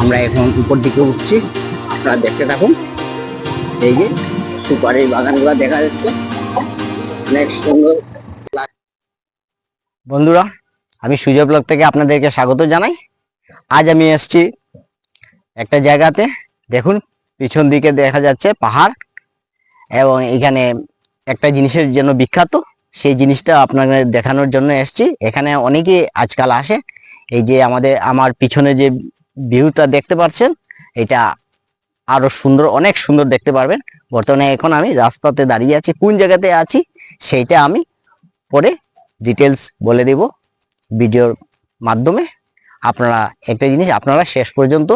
আমরা এখন উপর দিকে উঠছি, আপনারা দেখতে থাকুন। এই যে সুপারির বাগানগুলো দেখা যাচ্ছে, অনেক সুন্দর। বন্ধুরা, আমি সুজয় ব্লগ থেকে আপনাদেরকে স্বাগত জানাই। আজ আমি এসেছি একটা জায়গাতে, দেখুন পিছন দিকে দেখা যাচ্ছে পাহাড়, এবং এখানে একটা জিনিসের জন্য বিখ্যাত, সেই জিনিসটা আপনাদের দেখানোর জন্য এসেছি। এখানে অনেকেই আজকাল আসে। এই যে আমার পিছনে যে ভিউটা দেখতে পাচ্ছেন, এটা আরো সুন্দর, অনেক সুন্দর দেখতে পারবেন। বর্তমানে এখন আমি রাস্তাতে দাঁড়িয়ে আছি, কোন জায়গাতে আছি সেইটা আমি পরে ডিটেলস বলে দেব ভিডিওর মাধ্যমে। আপনারা একটা জিনিস, আপনারা শেষ পর্যন্ত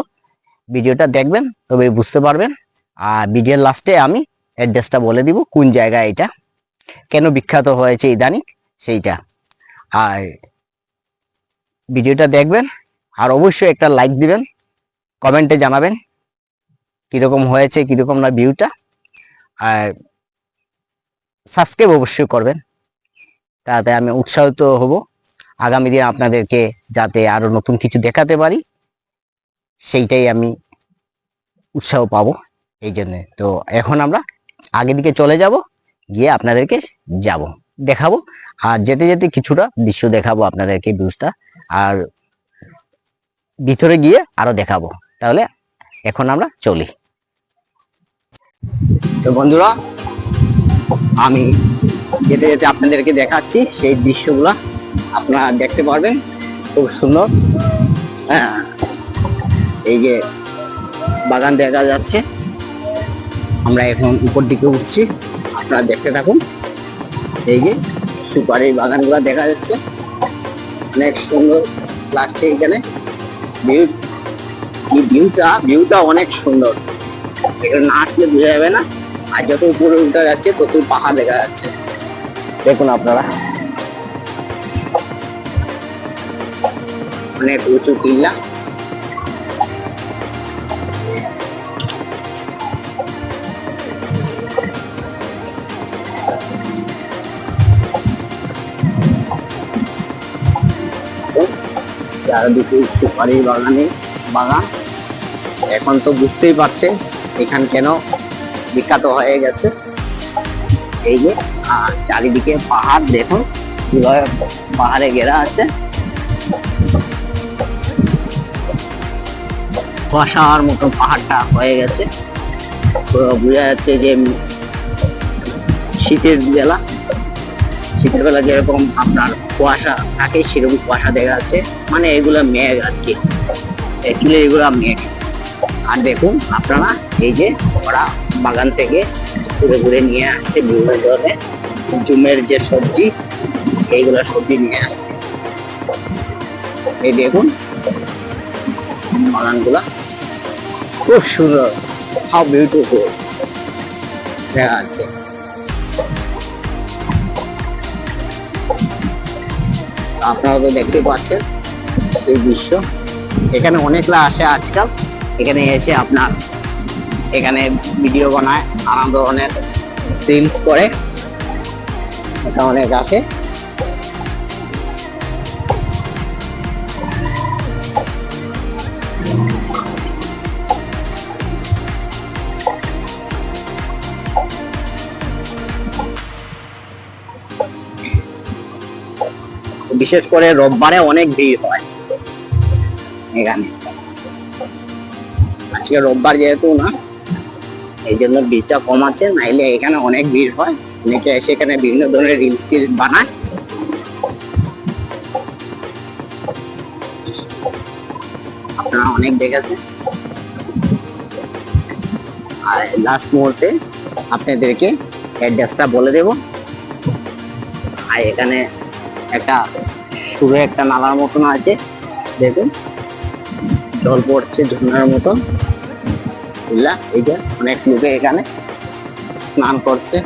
ভিডিওটা দেখবেন, তবে বুঝতে পারবেন। আর ভিডিওর লাস্টে আমি অ্যাড্রেসটা বলে দিব, কোন জায়গায় এটা, কেন বিখ্যাত হয়েছে ইদানিং সেইটা। আর ভিডিওটা দেখবেন, আর অবশ্যই একটা লাইক দিবেন, কমেন্টে জানাবেন কিরকম হয়েছে, কিরকম না ভিউটা। আর সাবস্ক্রাইব অবশ্যই করবেন, তাতে আমি উৎসাহিত হব আগামী দিন আপনাদেরকে যাতে আরো নতুন কিছু দেখাতে পারি, সেইটাই আমি উৎসাহ পাবো এই জন্যে। তো এখন আমরা আগের দিকে চলে যাব, গিয়ে আপনাদেরকে দেখাবো, আর যেতে যেতে কিছুটা দৃশ্য দেখাবো আপনাদেরকে, ভিউজটা, আর ভিতরে গিয়ে আরো দেখাবো। তাহলে এখন আমরা চলি। তো বন্ধুরা, আমি যেতে যেতে আপনাদেরকে দেখাচ্ছি সেই দৃশ্যগুলা, আপনারা দেখতে পারবেন, খুব সুন্দর। হ্যাঁ, এই যে বাগান দেখা যাচ্ছে, আমরা এখন উপর দিকে উঠছি, আপনারা দেখতে থাকুন। এই যে সুপারির বাগানগুলো দেখা যাচ্ছে, অনেক সুন্দর লাগছে এখানে। ভিউটা অনেক সুন্দর, এখানে না আসলে বোঝা যাবে না। আর যত উপরে উঠা যাচ্ছে ততই পাহাড় দেখা যাচ্ছে, দেখুন আপনারা, অনেক উঁচু টিলা। চারিদিকে সুপারি বাগান। এখন তো বুঝতেই পারছেন এখান কেন বিখ্যাত হয়ে গেছে। এই যে চারিদিকে পাহাড়, দেখুন কিভাবে পাহাড়ে ঘেরা আছে, কুয়াশার মতো পাহাড়টা হয়ে গেছে। বোঝা যাচ্ছে যে শীতের বেলা যেরকম আপনার কুয়াশা থাকে, সেরকম কুয়াশা দেখা যাচ্ছে, মানে এগুলা মেঘ আর কি, অ্যাকচুয়ালি এগুলা মেঘ। আর দেখুন আপনারা, এই যে ওরা বাগান থেকে ঘুরে ঘুরে নিয়ে আসছে বিভিন্ন ধরনের জুমের যে সবজি, এইগুলা সবজি নিয়ে আসছে। এই দেখুন বাগানগুলা খুব সুন্দর, হাউ বিউটিফুল দেখা যাচ্ছে। আপনারা তো দেখতে পাচ্ছেন সেই দৃশ্য। এখানে অনেকরা আসে আজকাল, এখানে এসে আপনার এখানে ভিডিও বানায়, নানান ধরনের রিলস করে, এটা অনেক আসে। বিশেষ করে রোববারে অনেক ভিড় হয় এখানে। আজকে রোববার যেহেতু না, এই জন্য ভিড়টা কম আছে, নাইলে এখানে অনেক ভিড় হয়। অনেকে এসে এখানে বিভিন্ন ধরনের রিলস টিলস বানায়। আপনারা অনেক দেখেছেন। আর লাস্ট মুহূর্তে আপনাদেরকে অ্যাড্রেসটা বলে দেব। আর এখানে একটা সুরে একটা নালার মতন আছে, দেখুন জল পড়ছে ঝর্ণার মতন। এই যে অনেক লোকে এখানে স্নান করছে।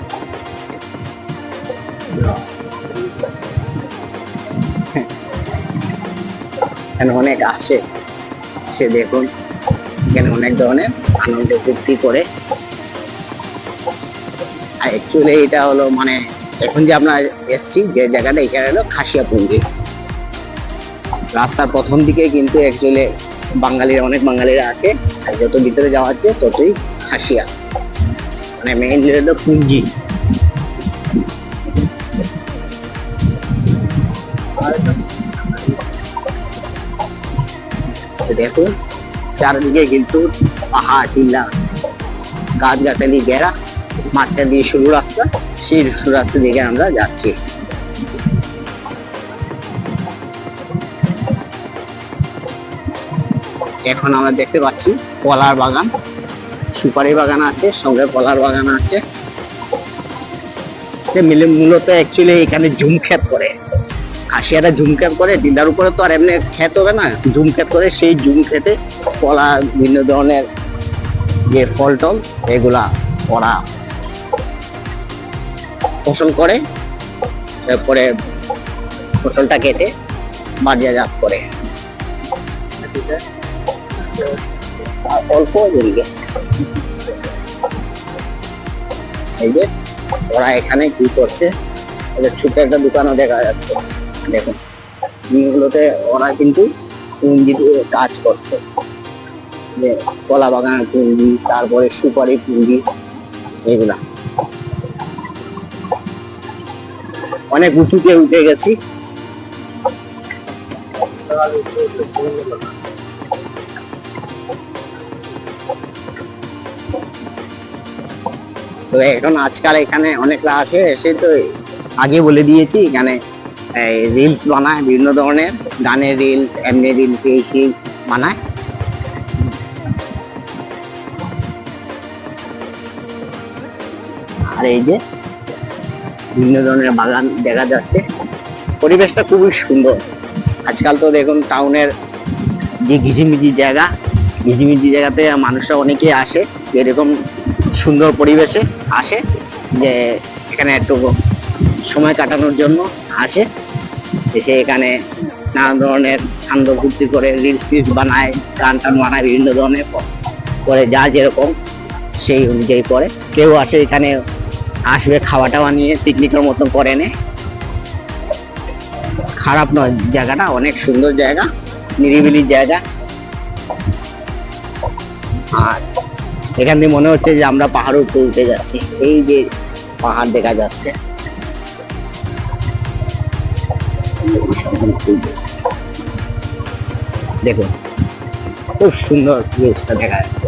এখানে অনেক আসে, সে দেখুন এখানে অনেক ধরনের আনন্দ ফুর্তি করে। আর অ্যাকচুয়ালি এটা হলো মানে এখন যে আমরা এসছি যে জায়গাটা, এখানে হলো খাসিয়াপুঞ্জি। রাস্তার প্রথম দিকে কিন্তু অ্যাকচুয়ালি বাঙালিরা, অনেক বাঙালিরা আছে। আর যত ভিতরে যাওয়া হচ্ছে ততই খাসিয়া, মানে মেইনলি হলো পুঞ্জি। দেখুন চারদিকে কিন্তু পাহাড়, টিলা, গাছগাছালি ঘেরা, মাঝখান দিয়ে সরু রাস্তা, সেই সরু রাস্তা দিকে আমরা যাচ্ছি। এখন আমরা দেখতে পাচ্ছি কলার বাগান, সুপারি বাগান আছে, সঙ্গে কলার বাগান আছে। মিলে মূলত অ্যাকচুয়ালি এখানে ঝুম ক্ষেত করে, খাসিয়ারা ঝুম ক্ষেত করে, টিলার উপরে তো আর এমনি ক্ষেত হবে না, ঝুম ক্ষেত করে। সেই ঝুম ক্ষেতে কলা, বিভিন্ন ধরনের যে ফল টল এগুলা ওরা ফসল করে, তারপরে ফসলটা কেটে বাজারজাত করে। অল্প জমিকে এই যে ওরা এখানে কি করছে, ওদের ছোট একটা দোকানও দেখা যাচ্ছে। দেখুন এগুলোতে ওরা কিন্তু পুঁজি দিয়ে কাজ করছে, যে কলা বাগানের পুঁজি, তারপরে সুপারি পুঁজি, এগুলা। অনেক উঁচুতে উঠে গেছি। তো এখন আজকাল এখানে অনেকরা আসে, এসে তো আগে বলে দিয়েছি এখানে রিলস বানায়, বিভিন্ন ধরনের গানের রিলস, এমনি রিলস, এই সেই বানায়। আর এই যে বিভিন্ন ধরনের বাগান দেখা যাচ্ছে, পরিবেশটা খুবই সুন্দর। আজকাল তো দেখুন টাউনের যে ঘিঝিমিঝি জায়গা, ঘিঝিমিঝি জায়গাতে মানুষরা অনেকে আসে, এরকম সুন্দর পরিবেশে আসে, যে এখানে একটু সময় কাটানোর জন্য আসে। এসে এখানে নানা ধরনের আনন্দ ফুর্তি করে, রিলস টিলস বানায়, গান টান বানায়, বিভিন্ন ধরনের করে, যা যেরকম সেই অনুযায়ী করে। কেউ আসে এখানে, আসবে খাওয়া টাওয়া নিয়ে পিকনিকের মতন করে নে। খারাপ নয় জায়গাটা, অনেক সুন্দর জায়গা, নিরিবিলি জায়গা। আর এখান দিয়ে মনে হচ্ছে যে আমরা পাহাড়ের উপরে উঠে যাচ্ছি। এই যে পাহাড় দেখা যাচ্ছে, দেখুন খুব সুন্দর ভিউজটা দেখা যাচ্ছে।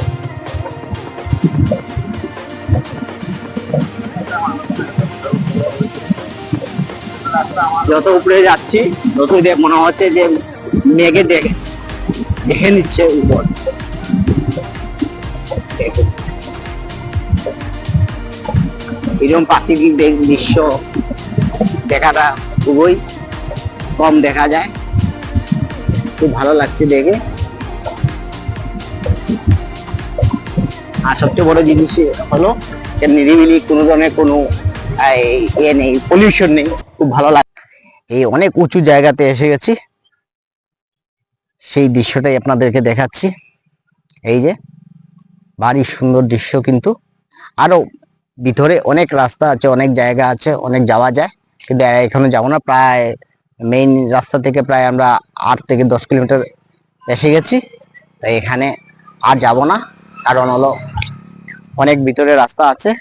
যত উপরে যাচ্ছি তত মনে হচ্ছে যে মেঘে দেখে দেখে নিচ্ছে উপর। এরকম প্রাকৃতিক দৃশ্য দেখাটা খুবই কম দেখা যায়, খুব ভালো লাগছে দেখে। আর সবচেয়ে বড় জিনিস হলো নিরিবিলি, কোনো ধরনের কোনো ইয়ে নেই, পলিউশন নেই, খুব ভালো লাগে। এই অনেক উঁচু জায়গাতে এসে গেছি, সেই দৃশ্যটাই আপনাদেরকে দেখাচ্ছি। এই যে ভারী সুন্দর দৃশ্য, কিন্তু আরো ভিতরে অনেক রাস্তা আছে, অনেক জায়গা আছে, অনেক যাওয়া যায়, কিন্তু এখনো যাবো না। প্রায় মেইন রাস্তা থেকে প্রায় আমরা 8 থেকে 10 কিলোমিটার এসে গেছি, তাই এখানে আর যাব না, কারণ হলো অনেক ভিতরে রাস্তা আছে।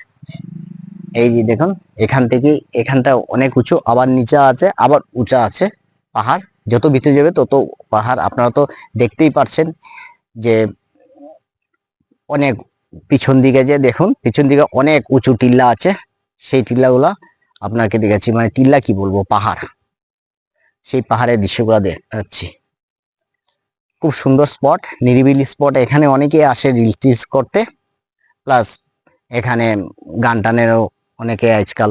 এই যে দেখুন এখান থেকে, এখানটা অনেক উঁচু, আবার নিচে আছে, আবার উঁচা আছে পাহাড়। যত ভিতরে যাবে তত পাহাড়। আপনারা তো দেখতেই পারছেন যে অনেক পিছন দিকে, যে দেখুন পিছন দিকে অনেক উঁচু টিল্লা আছে, সেই টিল্লাগুলা আপনাকে দেখাচ্ছি, মানে টিল্লা কি বলবো, পাহাড়, সেই পাহাড়ের দৃশ্যগুলো দেখাচ্ছি। খুব সুন্দর স্পট, নিরিবিলি স্পট। এখানে অনেকে আসে রিলস টিলস করতে, প্লাস এখানে গান টানেরও অনেকে আজকাল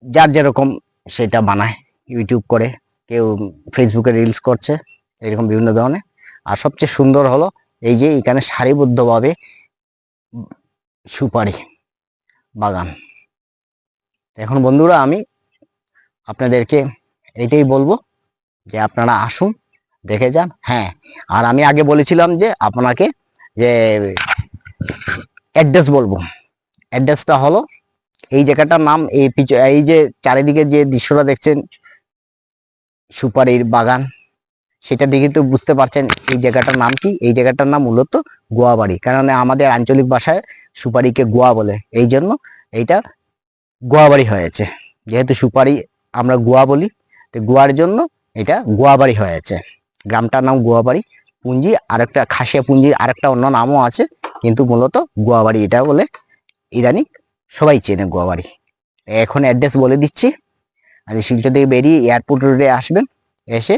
যার যেরকম সেটা বানায়, ইউটিউব করে, কেউ ফেসবুকে রিলস করছে, এরকম বিভিন্ন ধরনের। আর সবচেয়ে সুন্দর হলো এই যে এখানে সারিবদ্ধভাবে সুপারি বাগান। এখন বন্ধুরা আমি আপনাদেরকে এটাই বলবো যে আপনারা আসুন, দেখে যান। হ্যাঁ, আর আমি আগে বলেছিলাম যে আপনাকে যে অ্যাড্রেস বলবো, অ্যাড্রেসটা হলো এই জায়গাটার নাম, এই যে চারিদিকে যে দৃশ্যটা দেখছেন সুপারির বাগান, সেটা দেখে তো বুঝতে পারছেন এই জায়গাটার নাম কি। এই জায়গাটার নাম মূলত গোয়াবাড়ি, কারণ আমাদের আঞ্চলিক ভাষায় সুপারিকে গোয়া বলে, এই জন্য এইটা গোয়াবাড়ি হয়েছে। যেহেতু সুপারি আমরা গোয়া বলি, তো গোয়ার জন্য এটা গোয়াবাড়ি হয়েছে। গ্রামটার নাম গোয়াবাড়ি। পুঞ্জি আরেকটা, খাসিয়া পুঞ্জির আরেকটা অন্য নামও আছে, কিন্তু মূলত গোয়াবাড়ি এটা বলে ইদানিং সবাই চেনে গোয়াবাড়ি। এখন অ্যাড্রেস বলে দিচ্ছি। আর শিলচর থেকে বেরিয়ে এয়ারপোর্ট রোডে আসবেন, এসে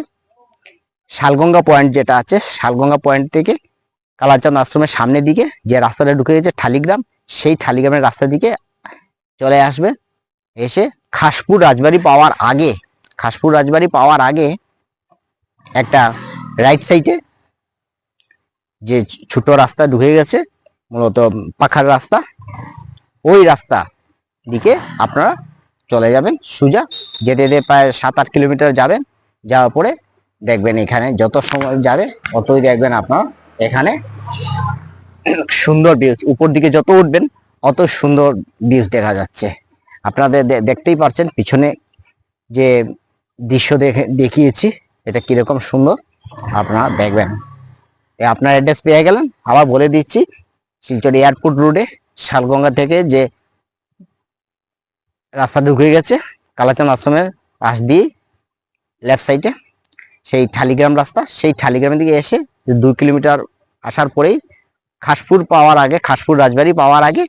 শালগঙ্গা পয়েন্ট যেটা আছে, শালগঙ্গা পয়েন্ট থেকে কালাচাঁদ আশ্রমের সামনের দিকে যে রাস্তাটা ঢুকে গেছে ঠালিগ্রাম, সেই ঠালিগ্রামের রাস্তা দিকে চলে আসবে। এসে খাসপুর রাজবাড়ি পাওয়ার আগে, খাসপুর রাজবাড়ি পাওয়ার আগে একটা রাইট সাইডে যে ছোট রাস্তা ঢুকে গেছে, মূলত পাখার রাস্তা, ওই রাস্তা দিকে আপনারা চলে যাবেন সোজা। যেতে যেতে প্রায় 7-8 কিলোমিটার যাবেন। যাওয়ার পরে দেখবেন এখানে যত সময় যাবে অতই দেখবেন আপনার এখানে সুন্দর ভিউজ, উপর দিকে যত উঠবেন অত সুন্দর ভিউজ দেখা যাচ্ছে। আপনাদের দেখতেই পাচ্ছেন পিছনে যে দৃশ্য দেখিয়েছি এটা কিরকম সুন্দর, আপনারা দেখবেন। আপনার অ্যাড্রেস পেয়ে গেলেন। আবার বলে দিচ্ছি, শিলচর এয়ারপোর্ট রোডে শালগঙ্গা থেকে যে রাস্তা ঢুকে গেছে কালাচাঁদ আশ্রমের পাশ দিয়ে লেফট সাইডে সেই ঠালিগ্রাম রাস্তা, সেই ঠালিগ্রামের দিকে এসে 2 কিলোমিটার আসার পরেই খাসপুর পাওয়ার আগে, খাসপুর রাজবাড়ি পাওয়ার আগে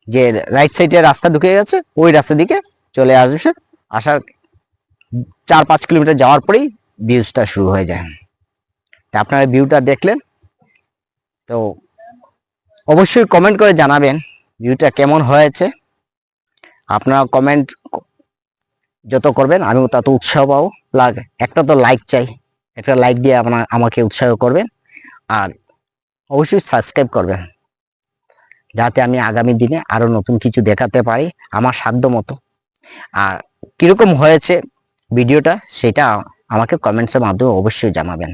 যে রাইট সাইডে রাস্তা ঢুকে গেছে ওই রাস্তা দিকে চলে আসবে। আসার 4-5 কিলোমিটার যাওয়ার পরেই ভিউজটা শুরু হয়ে যায়। তা আপনারা ভিউটা দেখলেন, তো অবশ্যই কমেন্ট করে জানাবেন ভিউটা কেমন হয়েছে। আপনারা কমেন্ট যত করবেন আমি তত উৎসাহ পাবো। প্লাস একটা তো লাইক চাই, একটা লাইক দিয়ে আমাকে উৎসাহ করবেন। আর অবশ্যই সাবস্ক্রাইব করবেন, যাতে আমি আগামী দিনে আরো নতুন কিছু দেখাতে পারি আমার সাধ্য মতো। আর কিরকম হয়েছে ভিডিওটা সেটা আমাকে কমেন্টসের মাধ্যমে অবশ্যই জানাবেন,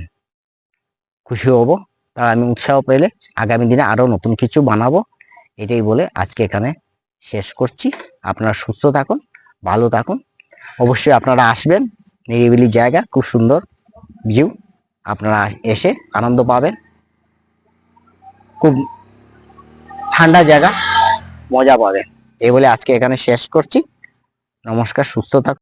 খুশি হব। তার আমি উৎসাহ পেলে আগামী দিনে আরো নতুন কিছু বানাবো। এটাই বলে আজকে এখানে শেষ করছি। আপনারা সুস্থ থাকুন, ভালো থাকুন। অবশ্যই আপনারা আসবেন, নিরিবিলি জায়গা, খুব সুন্দর ভিউ, আপনারা এসে আনন্দ পাবেন। খুব ঠান্ডা জায়গা, মজা পাবেন। এই বলে আজকে এখানে শেষ করছি। নমস্কার, সুস্থ থাকুন।